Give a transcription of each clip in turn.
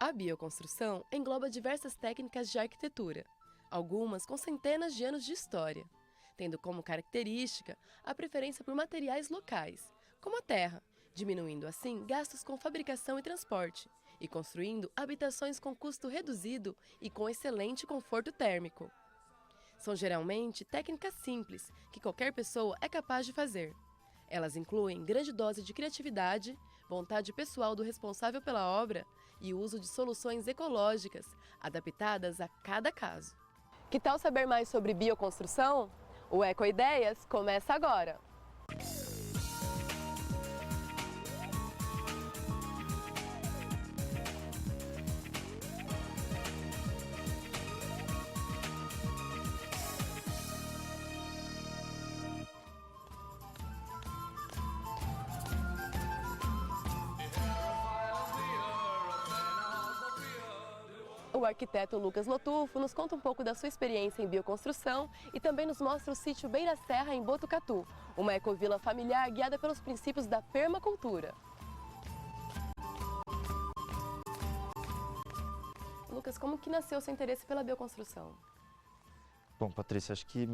A bioconstrução engloba diversas técnicas de arquitetura, algumas com centenas de anos de história, tendo como característica a preferência por materiais locais, como a terra, diminuindo assim gastos com fabricação e transporte, e construindo habitações com custo reduzido e com excelente conforto térmico. São geralmente técnicas simples, que qualquer pessoa é capaz de fazer. Elas incluem grande dose de criatividade, vontade pessoal do responsável pela obra e o uso de soluções ecológicas, adaptadas a cada caso. Que tal saber mais sobre bioconstrução? O Ecoideias começa agora! O arquiteto Lucas Lotufo nos conta um pouco da sua experiência em bioconstrução e também nos mostra o sítio Beira Serra, em Botucatu, uma ecovila familiar guiada pelos princípios da permacultura. Lucas, como que nasceu seu interesse pela bioconstrução? Bom, Patrícia, acho que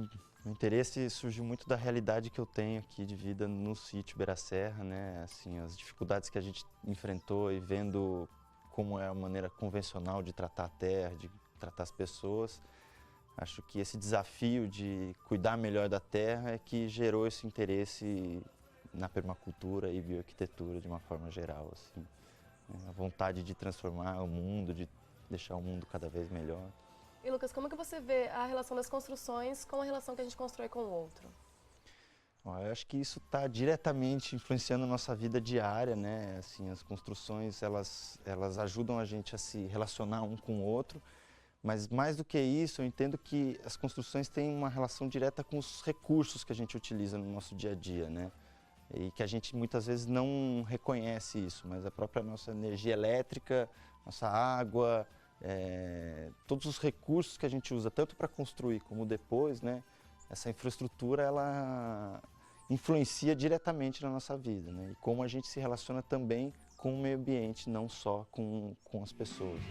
o interesse surgiu muito da realidade que eu tenho aqui de vida no sítio Beira Serra, né? Assim, as dificuldades que a gente enfrentou e vendo como é a maneira convencional de tratar a terra, de tratar as pessoas. Acho que esse desafio de cuidar melhor da terra é que gerou esse interesse na permacultura e bioarquitetura de uma forma geral, assim. A vontade de transformar o mundo, de deixar o mundo cada vez melhor. E Lucas, como que você vê a relação das construções com a relação que a gente constrói com o outro? Eu acho que isso está diretamente influenciando a nossa vida diária, né? Assim, as construções, elas ajudam a gente a se relacionar um com o outro, mas mais do que isso, eu entendo que as construções têm uma relação direta com os recursos que a gente utiliza no nosso dia a dia, né? E que a gente muitas vezes não reconhece isso, mas a própria nossa energia elétrica, nossa água, todos os recursos que a gente usa, tanto para construir como depois, né? Essa infraestrutura, ela influencia diretamente na nossa vida, né? E como a gente se relaciona também com o meio ambiente, não só com as pessoas.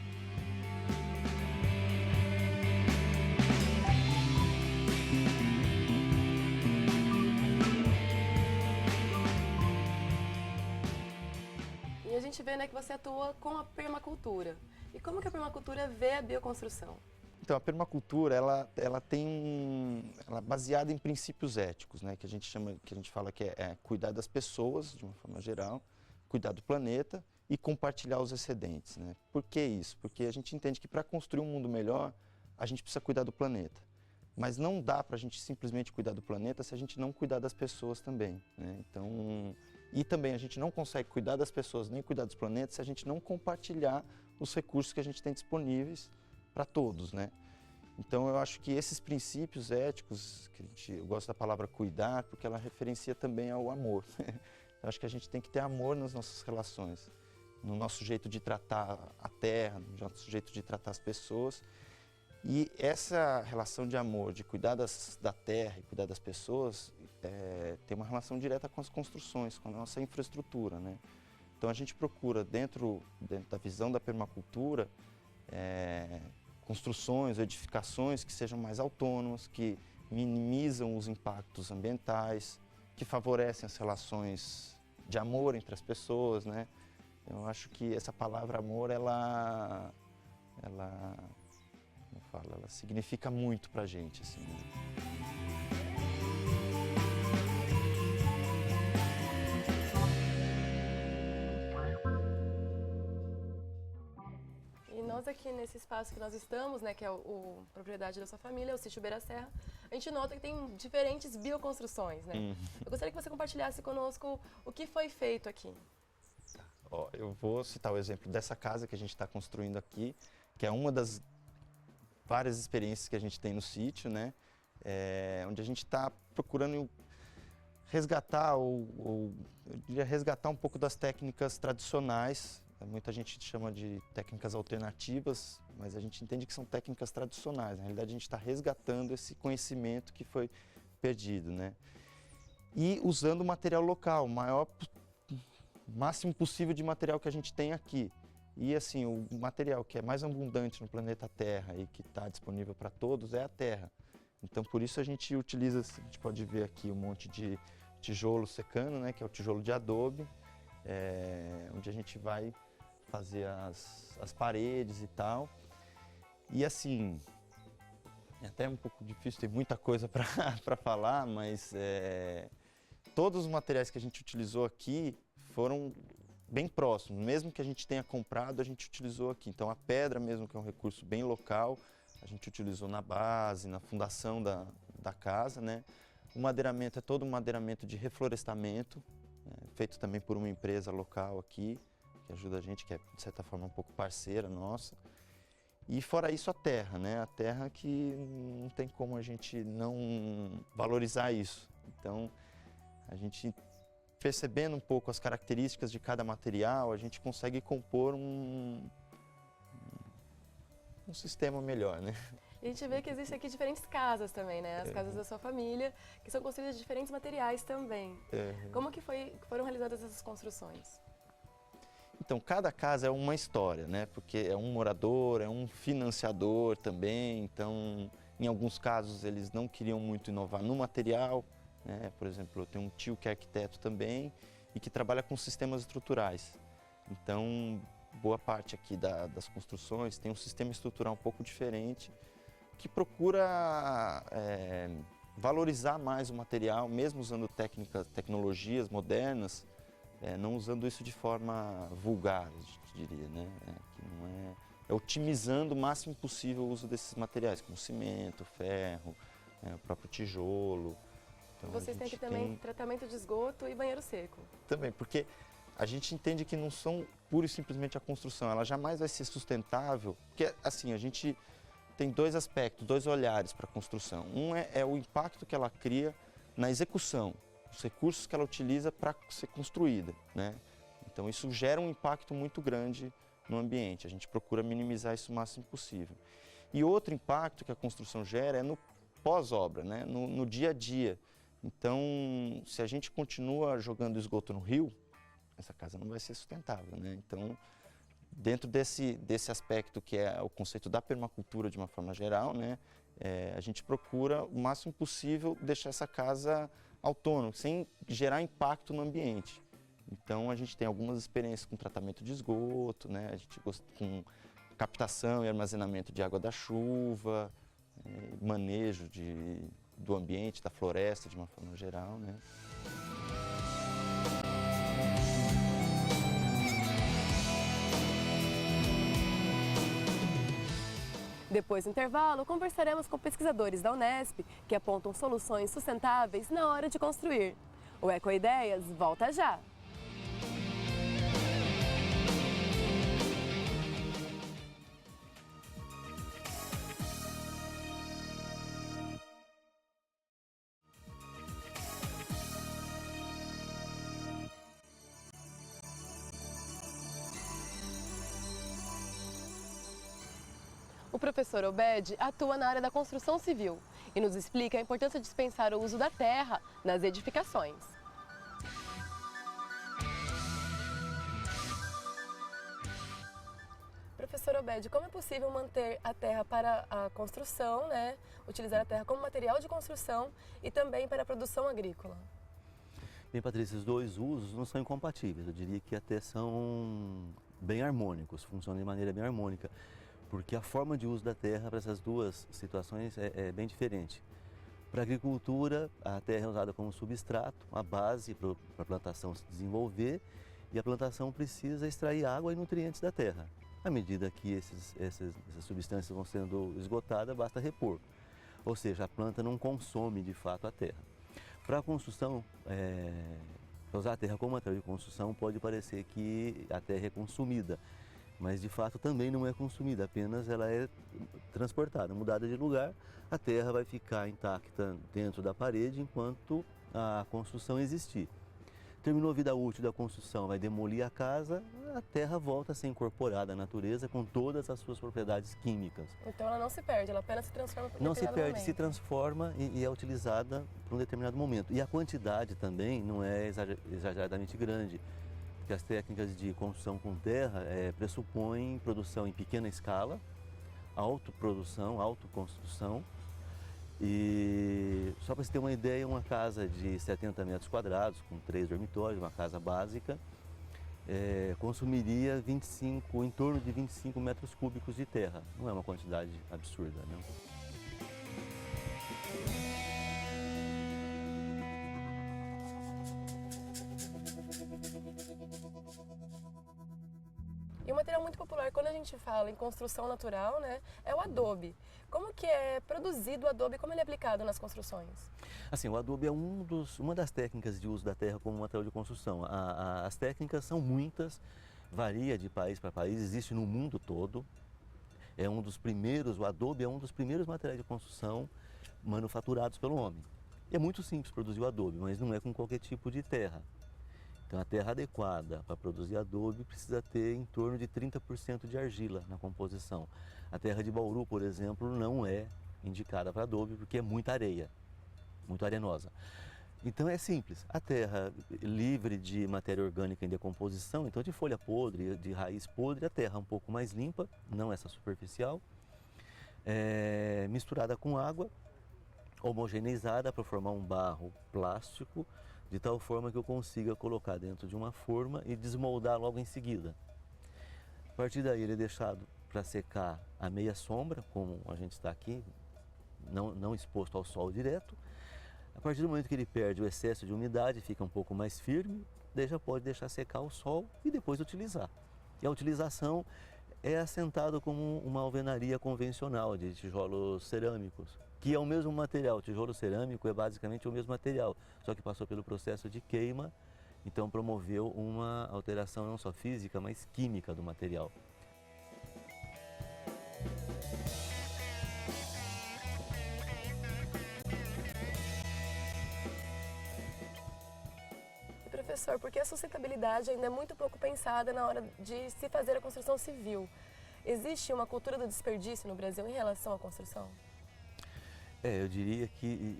E a gente vê, né, que você atua com a permacultura. E como que a permacultura vê a bioconstrução? Então, a permacultura, ela é baseada em princípios éticos, né? Que a gente fala que é cuidar das pessoas, de uma forma geral, cuidar do planeta e compartilhar os excedentes, né? Por que isso? Porque a gente entende que para construir um mundo melhor, a gente precisa cuidar do planeta. Mas não dá para a gente simplesmente cuidar do planeta se a gente não cuidar das pessoas também, né? Então, e também a gente não consegue cuidar das pessoas nem cuidar dos planetas se a gente não compartilhar os recursos que a gente tem disponíveis para todos, né? Então eu acho que esses princípios éticos, eu gosto da palavra cuidar, porque ela referencia também ao amor. Eu acho que a gente tem que ter amor nas nossas relações, no nosso jeito de tratar a terra, no nosso jeito de tratar as pessoas. E essa relação de amor, de cuidar da terra e cuidar das pessoas, tem uma relação direta com as construções, com a nossa infraestrutura, né? Então a gente procura, dentro da visão da permacultura, construções, edificações que sejam mais autônomas, que minimizam os impactos ambientais, que favorecem as relações de amor entre as pessoas, né? Eu acho que essa palavra amor, ela significa muito pra gente, assim, né? E nós aqui nesse espaço que nós estamos, né, que é a propriedade da sua família, o sítio Beira Serra, a gente nota que tem diferentes bioconstruções, né? Eu gostaria que você compartilhasse conosco o que foi feito aqui. Eu vou citar o exemplo dessa casa que a gente está construindo aqui, que é uma das várias experiências que a gente tem no sítio, né? Onde a gente está procurando resgatar, eu diria resgatar um pouco das técnicas tradicionais. Muita gente chama de técnicas alternativas, mas a gente entende que são técnicas tradicionais. Na realidade, a gente está resgatando esse conhecimento que foi perdido, né? E usando material local, o máximo possível de material que a gente tem aqui. E assim, o material que é mais abundante no planeta Terra e que está disponível para todos é a terra. Então por isso a gente utiliza, a gente pode ver aqui um monte de tijolo secando, né, que é o tijolo de adobe, onde a gente vai fazer as paredes e tal. E assim, é até um pouco difícil, tem muita coisa para falar, mas todos os materiais que a gente utilizou aqui foram bem próximos. Mesmo que a gente tenha comprado, a gente utilizou aqui. Então a pedra mesmo, que é um recurso bem local, a gente utilizou na base, na fundação da casa, né? O madeiramento é todo um madeiramento de reflorestamento, feito também por uma empresa local aqui, que ajuda a gente, que é de certa forma um pouco parceira nossa. E fora isso a terra, né? A terra que não tem como a gente não valorizar isso. Então a gente, percebendo um pouco as características de cada material, a gente consegue compor um sistema melhor, né? E a gente vê que existem aqui diferentes casas também, né? As casas da sua família, que são construídas de diferentes materiais também. Como que foram realizadas essas construções? Então, cada casa é uma história, né? Porque é um morador, é um financiador também. Então, em alguns casos, eles não queriam muito inovar no material, né? Por exemplo, eu tenho um tio que é arquiteto também e que trabalha com sistemas estruturais. Então, boa parte aqui das construções tem um sistema estrutural um pouco diferente, que procura valorizar mais o material, mesmo usando tecnologias modernas, não usando isso de forma vulgar, a gente diria, né? Que não é otimizando o máximo possível o uso desses materiais, como cimento, ferro, o próprio tijolo. Então, vocês têm aqui também tratamento de esgoto e banheiro seco. Também, porque a gente entende que não são pura e simplesmente a construção, ela jamais vai ser sustentável, porque assim, a gente tem dois aspectos, dois olhares para a construção. Um é o impacto que ela cria na execução, os recursos que ela utiliza para ser construída, né? Então isso gera um impacto muito grande no ambiente, a gente procura minimizar isso o máximo possível. E outro impacto que a construção gera é no pós-obra, né? No dia a dia. Então, se a gente continua jogando esgoto no rio, essa casa não vai ser sustentável, né? Então, dentro desse aspecto que é o conceito da permacultura de uma forma geral, né? A gente procura o máximo possível deixar essa casa autônoma, sem gerar impacto no ambiente. Então, a gente tem algumas experiências com tratamento de esgoto, né? A gente com captação e armazenamento de água da chuva, manejo do ambiente, da floresta de uma forma geral, né? Depois do intervalo, conversaremos com pesquisadores da Unesp que apontam soluções sustentáveis na hora de construir. O Ecoideias volta já! O professor Obed atua na área da construção civil e nos explica a importância de dispensar o uso da terra nas edificações. Professor Obed, como é possível manter a terra para a construção, né? Utilizar a terra como material de construção e também para a produção agrícola? Bem, Patrícia, os dois usos não são incompatíveis. Eu diria que até são bem harmônicos, funcionam de maneira bem harmônica, porque a forma de uso da terra para essas duas situações é bem diferente. Para a agricultura, a terra é usada como substrato, a base para a plantação se desenvolver, e a plantação precisa extrair água e nutrientes da terra. À medida que essas substâncias vão sendo esgotadas, basta repor. Ou seja, a planta não consome de fato a terra. Para a construção, usar a terra como material de construção pode parecer que a terra é consumida, mas de fato também não é consumida, apenas ela é transportada, mudada de lugar, a terra vai ficar intacta dentro da parede enquanto a construção existir. Terminou a vida útil da construção, vai demolir a casa, a terra volta a ser incorporada à natureza com todas as suas propriedades químicas. Então ela não se perde, ela apenas se transforma por um Não se determinado perde, momento. se transforma e é utilizada por um determinado momento. E a quantidade também não é exageradamente grande. porque as técnicas de construção com terra pressupõem produção em pequena escala, autoprodução, autoconstrução. E só para você ter uma ideia, uma casa de 70 metros quadrados, com 3 dormitórios, uma casa básica, consumiria em torno de 25 metros cúbicos de terra. Não é uma quantidade absurda, não? E um material muito popular, quando a gente fala em construção natural, né, é o adobe. Como que é produzido o adobe, como ele é aplicado nas construções? Assim, o adobe é uma das técnicas de uso da terra como material de construção. As técnicas são muitas, varia de país para país, existe no mundo todo. É um dos primeiros, o adobe é um dos primeiros materiais de construção manufaturados pelo homem. E é muito simples produzir o adobe, mas não é com qualquer tipo de terra. Então, a terra adequada para produzir adobe precisa ter em torno de 30% de argila na composição. A terra de Bauru, por exemplo, não é indicada para adobe porque é muita areia, muito arenosa. Então é simples, a terra livre de matéria orgânica em decomposição, então de folha podre, de raiz podre, a terra um pouco mais limpa, não essa superficial, misturada com água, homogeneizada para formar um barro plástico, de tal forma que eu consiga colocar dentro de uma forma e desmoldar logo em seguida. A partir daí ele é deixado para secar à meia sombra, como a gente está aqui, não exposto ao sol direto. A partir do momento que ele perde o excesso de umidade, fica um pouco mais firme, daí já pode deixar secar ao sol e depois utilizar. E a utilização é assentado como uma alvenaria convencional de tijolos cerâmicos, que é o mesmo material. O tijolo cerâmico é basicamente o mesmo material, só que passou pelo processo de queima, então promoveu uma alteração não só física, mas química do material. Professor, porque a sustentabilidade ainda é muito pouco pensada na hora de se fazer a construção civil. Existe uma cultura do desperdício no Brasil em relação à construção? Eu diria que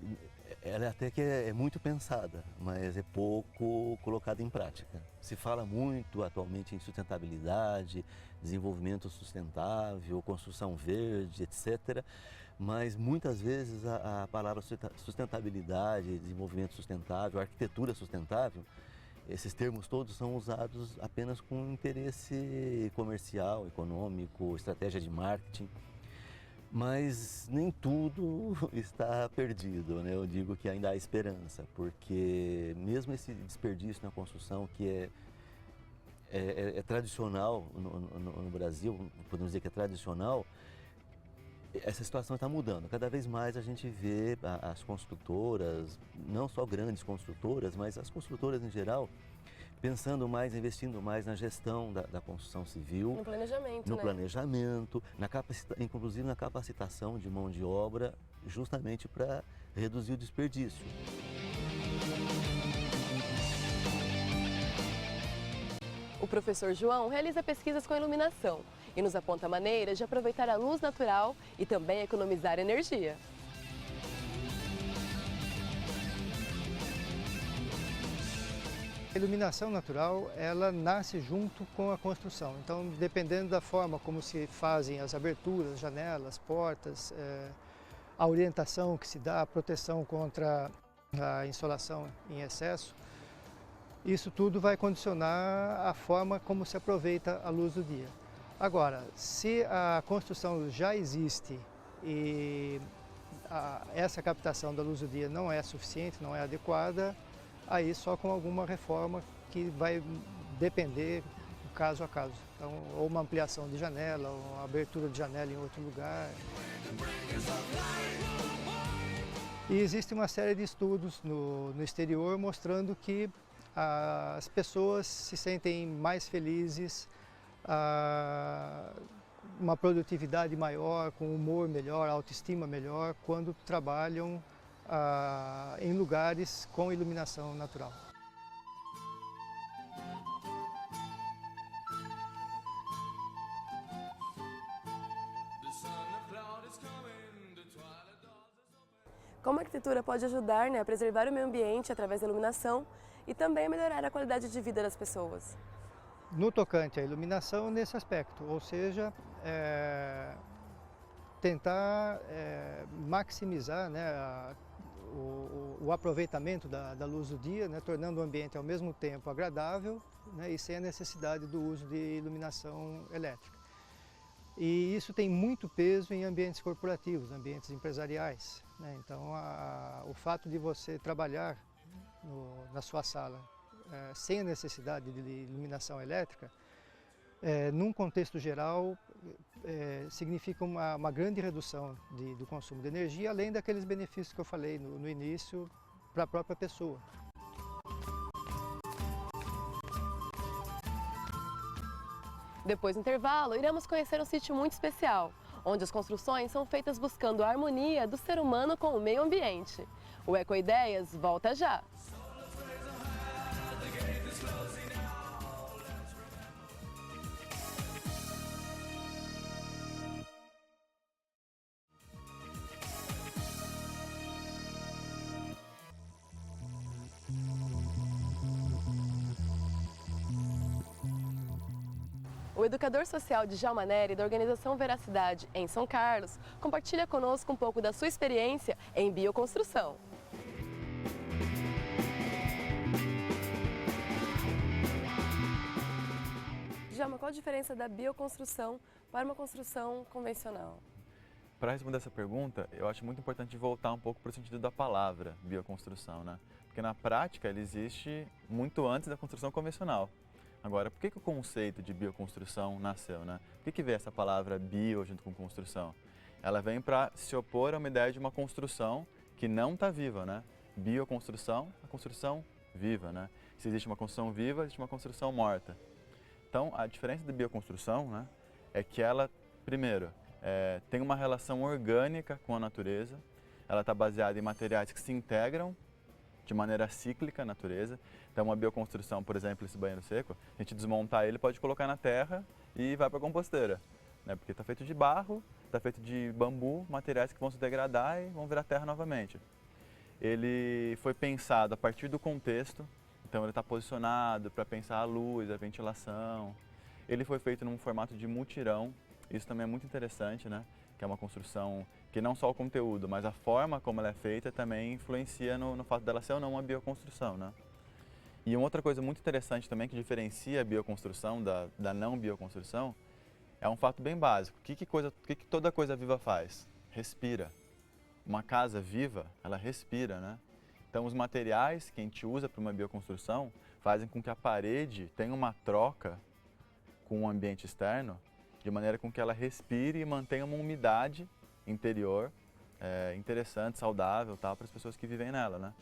ela até que é muito pensada, mas é pouco colocada em prática. Se fala muito atualmente em sustentabilidade, desenvolvimento sustentável, construção verde, etc., mas muitas vezes a palavra sustentabilidade, desenvolvimento sustentável, arquitetura sustentável, esses termos todos são usados apenas com interesse comercial, econômico, estratégia de marketing, mas nem tudo está perdido, né? Eu digo que ainda há esperança, porque mesmo esse desperdício na construção que é tradicional no Brasil, podemos dizer que é tradicional, essa situação está mudando. Cada vez mais a gente vê as construtoras, não só grandes construtoras, mas as construtoras em geral, pensando mais, investindo mais na gestão da construção civil. No planejamento, no né? planejamento, inclusive na capacitação de mão de obra, justamente para reduzir o desperdício. O professor João realiza pesquisas com iluminação e nos aponta maneiras de aproveitar a luz natural e também economizar energia. A iluminação natural, ela nasce junto com a construção. Então, dependendo da forma como se fazem as aberturas, janelas, portas, a orientação que se dá, a proteção contra a insolação em excesso, isso tudo vai condicionar a forma como se aproveita a luz do dia. Agora, se a construção já existe e essa captação da luz do dia não é suficiente, não é adequada, aí só com alguma reforma que vai depender do caso a caso. Então, ou uma ampliação de janela, ou uma abertura de janela em outro lugar. E existe uma série de estudos no exterior mostrando que as pessoas se sentem mais felizes, uma produtividade maior, com humor melhor, autoestima melhor, quando trabalham em lugares com iluminação natural. Como a arquitetura pode ajudar, a preservar o meio ambiente através da iluminação e também a melhorar a qualidade de vida das pessoas? no tocante à iluminação nesse aspecto, ou seja, tentar maximizar, né, o aproveitamento da luz do dia, né, tornando o ambiente ao mesmo tempo agradável, né, e sem a necessidade do uso de iluminação elétrica. E isso tem muito peso em ambientes corporativos, ambientes empresariais, né? Então, o fato de você trabalhar na sua sala sem a necessidade de iluminação elétrica, num contexto geral, significa uma grande redução do consumo de energia, além daqueles benefícios que eu falei no início para a própria pessoa. Depois do intervalo, iremos conhecer um sítio muito especial, onde as construções são feitas buscando a harmonia do ser humano com o meio ambiente. O Ecoideias volta já! O educador social Djalma Neri, da organização Veracidade, em São Carlos, compartilha conosco um pouco da sua experiência em bioconstrução. Djalma, qual a diferença da bioconstrução para uma construção convencional? Para responder essa pergunta, eu acho muito importante voltar um pouco para o sentido da palavra bioconstrução, né? Porque na prática ele existe muito antes da construção convencional. Agora, por que o conceito de bioconstrução nasceu, né? Por que veio essa palavra bio junto com construção? Ela vem para se opor a uma ideia de uma construção que não está viva, né? Bioconstrução, a construção viva, né? Se existe uma construção viva, existe uma construção morta. Então, a diferença da bioconstrução, né, é que ela, primeiro, tem uma relação orgânica com a natureza, ela está baseada em materiais que se integram de maneira cíclica à natureza. Então, uma bioconstrução, por exemplo, esse banheiro seco, a gente desmontar ele, pode colocar na terra e vai para a composteira, né? Porque está feito de barro, está feito de bambu, materiais que vão se degradar e vão virar terra novamente. Ele foi pensado a partir do contexto, então ele está posicionado para pensar a luz, a ventilação. Ele foi feito num formato de mutirão, isso também é muito interessante, né? Que é uma construção que não só o conteúdo, mas a forma como ela é feita também influencia no fato dela ser ou não uma bioconstrução, né? E uma outra coisa muito interessante também que diferencia a bioconstrução da não bioconstrução é um fato bem básico. O que toda coisa viva faz? Respira. Uma casa viva, ela respira, né? Então os materiais que a gente usa para uma bioconstrução fazem com que a parede tenha uma troca com o ambiente externo, de maneira com que ela respire e mantenha uma umidade interior interessante, saudável, para as pessoas que vivem nela, né?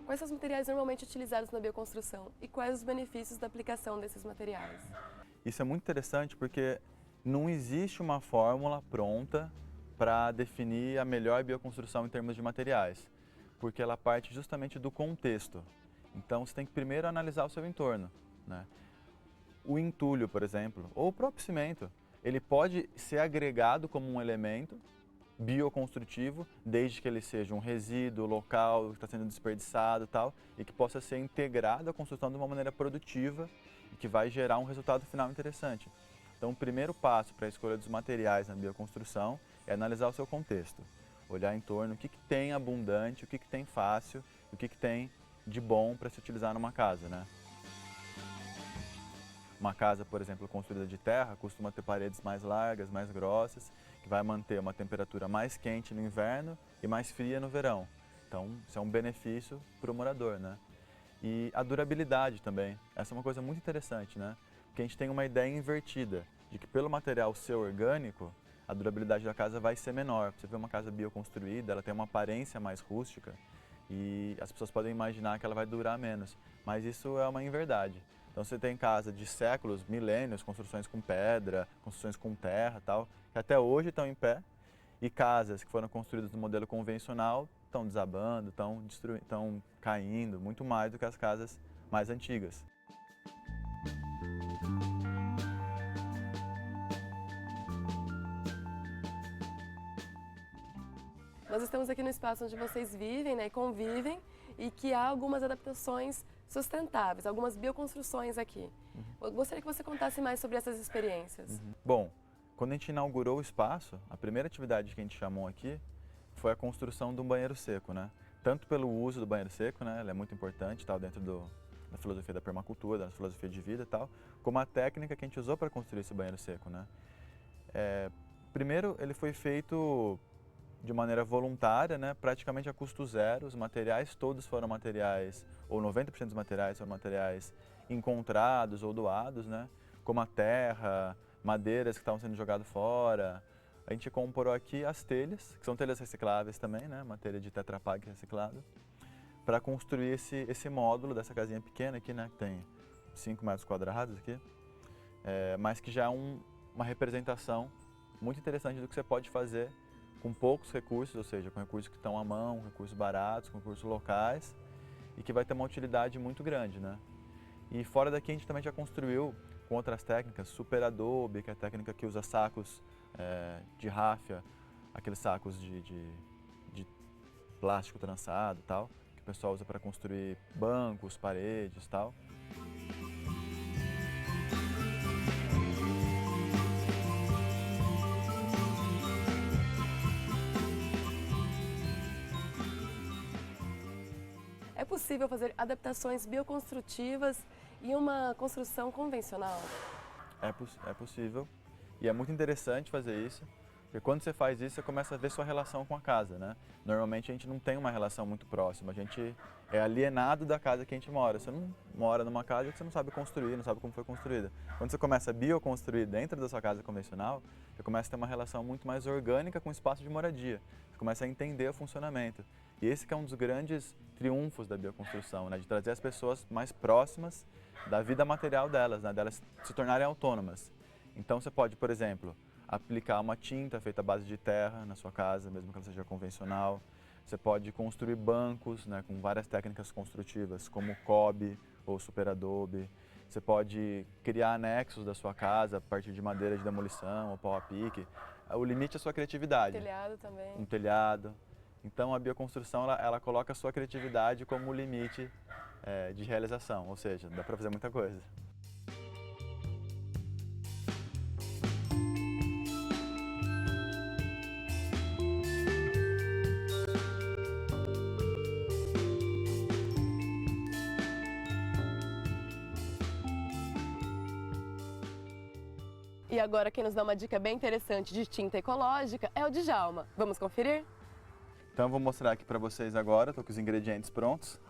Quais são os materiais normalmente utilizados na bioconstrução e quais os benefícios da aplicação desses materiais? Isso é muito interessante porque não existe uma fórmula pronta para definir a melhor bioconstrução em termos de materiais, porque ela parte justamente do contexto. Então você tem que primeiro analisar o seu entorno, né? O entulho, por exemplo, ou o próprio cimento, ele pode ser agregado como um elemento bioconstrutivo, desde que ele seja um resíduo local que está sendo desperdiçado e que possa ser integrado à construção de uma maneira produtiva e que vai gerar um resultado final interessante. Então, o primeiro passo para a escolha dos materiais na bioconstrução é analisar o seu contexto, olhar em torno o que tem abundante, o que tem fácil, o que tem de bom para se utilizar numa casa, né? Uma casa, por exemplo, construída de terra, costuma ter paredes mais largas, mais grossas, que vai manter uma temperatura mais quente no inverno e mais fria no verão. Então, isso é um benefício para o morador, né? E a durabilidade também. Essa é uma coisa muito interessante, né? Porque a gente tem uma ideia invertida de que pelo material ser orgânico, a durabilidade da casa vai ser menor. Você vê uma casa bioconstruída, ela tem uma aparência mais rústica e as pessoas podem imaginar que ela vai durar menos. Mas isso é uma inverdade. Então você tem casa de séculos, milênios, construções com pedra, construções com terra, que até hoje estão em pé, e casas que foram construídas no modelo convencional estão desabando, estão caindo, muito mais do que as casas mais antigas. nós estamos aqui no espaço onde vocês vivem, né, e convivem, e que há algumas adaptações sustentáveis, algumas bioconstruções aqui. Eu gostaria que você contasse mais sobre essas experiências. Bom, quando a gente inaugurou o espaço, a primeira atividade que a gente chamou aqui foi a construção de um banheiro seco, né? Tanto pelo uso do banheiro seco, né? Ele é muito importante, tal, dentro da filosofia da permacultura, da filosofia de vida e tal, como a técnica que a gente usou para construir esse banheiro seco, né? Primeiro, ele foi feito de maneira voluntária, né? Praticamente a custo zero. Os materiais todos foram materiais, ou 90% dos materiais foram materiais encontrados ou doados, né? Como a terra, madeiras que estavam sendo jogadas fora. A gente comprou aqui as telhas, que são telhas recicláveis também, né? Uma telha de Tetra Pak reciclada, para construir esse módulo dessa casinha pequena aqui, né? Que tem 5 metros quadrados aqui, mas que já é uma representação muito interessante do que você pode fazer com poucos recursos, ou seja, com recursos que estão à mão, recursos baratos, com recursos locais, e que vai ter uma utilidade muito grande, né? E fora daqui a gente também já construiu com outras técnicas, super adobe, que é a técnica que usa sacos de ráfia, aqueles sacos de plástico trançado e tal, que o pessoal usa para construir bancos, paredes e tal. É possível fazer adaptações bioconstrutivas em uma construção convencional? É possível, e é muito interessante fazer isso, porque quando você faz isso, você começa a ver sua relação com a casa, né? Normalmente a gente não tem uma relação muito próxima, a gente é alienado da casa que a gente mora. Você não mora numa casa que você não sabe construir, não sabe como foi construída. Quando você começa a bioconstruir dentro da sua casa convencional, você começa a ter uma relação muito mais orgânica com o espaço de moradia. Você começa a entender o funcionamento. E esse que é um dos grandes triunfos da bioconstrução, né? De trazer as pessoas mais próximas da vida material delas, né? Delas se tornarem autônomas. Então você pode, por exemplo, aplicar uma tinta feita à base de terra na sua casa, mesmo que ela seja convencional. Você pode construir bancos, né, com várias técnicas construtivas, como cob ou super adobe. Você pode criar anexos da sua casa a partir de madeira de demolição ou pau a pique. O limite é a sua criatividade. Telhado também. Um telhado. Então a bioconstrução ela coloca a sua criatividade como limite de realização, ou seja, dá para fazer muita coisa. E agora quem nos dá uma dica bem interessante de tinta ecológica é o Djalma. Vamos conferir? Então eu vou mostrar aqui para vocês agora, estou com os ingredientes prontos.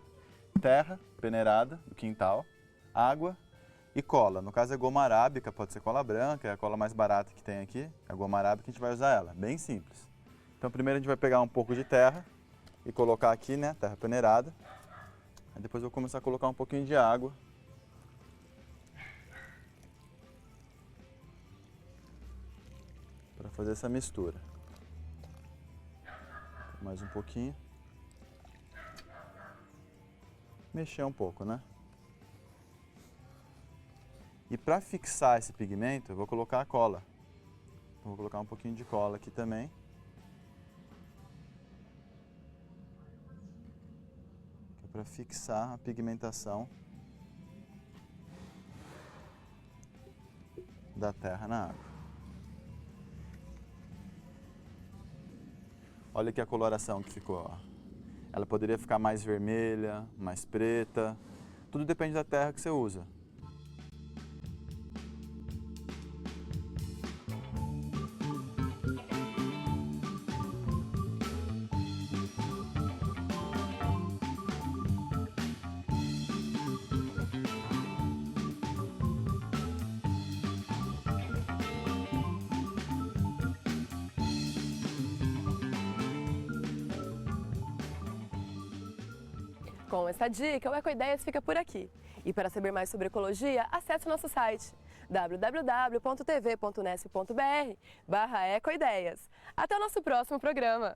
Terra peneirada do quintal, água e cola. No caso é goma arábica, pode ser cola branca, é a cola mais barata que tem aqui. É a goma arábica, a gente vai usar ela, bem simples. Então primeiro a gente vai pegar um pouco de terra e colocar aqui, né, terra peneirada. Aí depois eu vou começar a colocar um pouquinho de água. Para fazer essa mistura. Mais um pouquinho. Mexer um pouco, né? E para fixar esse pigmento, eu vou colocar a cola. Vou colocar um pouquinho de cola aqui também. Que é para fixar a pigmentação da terra na água. Olha aqui a coloração que ficou, ó. Ela poderia ficar mais vermelha, mais preta, tudo depende da terra que você usa. Com essa dica, o Ecoideias fica por aqui. E para saber mais sobre ecologia, acesse o nosso site www.tv.unesp.br/ecoideias. Até o nosso próximo programa!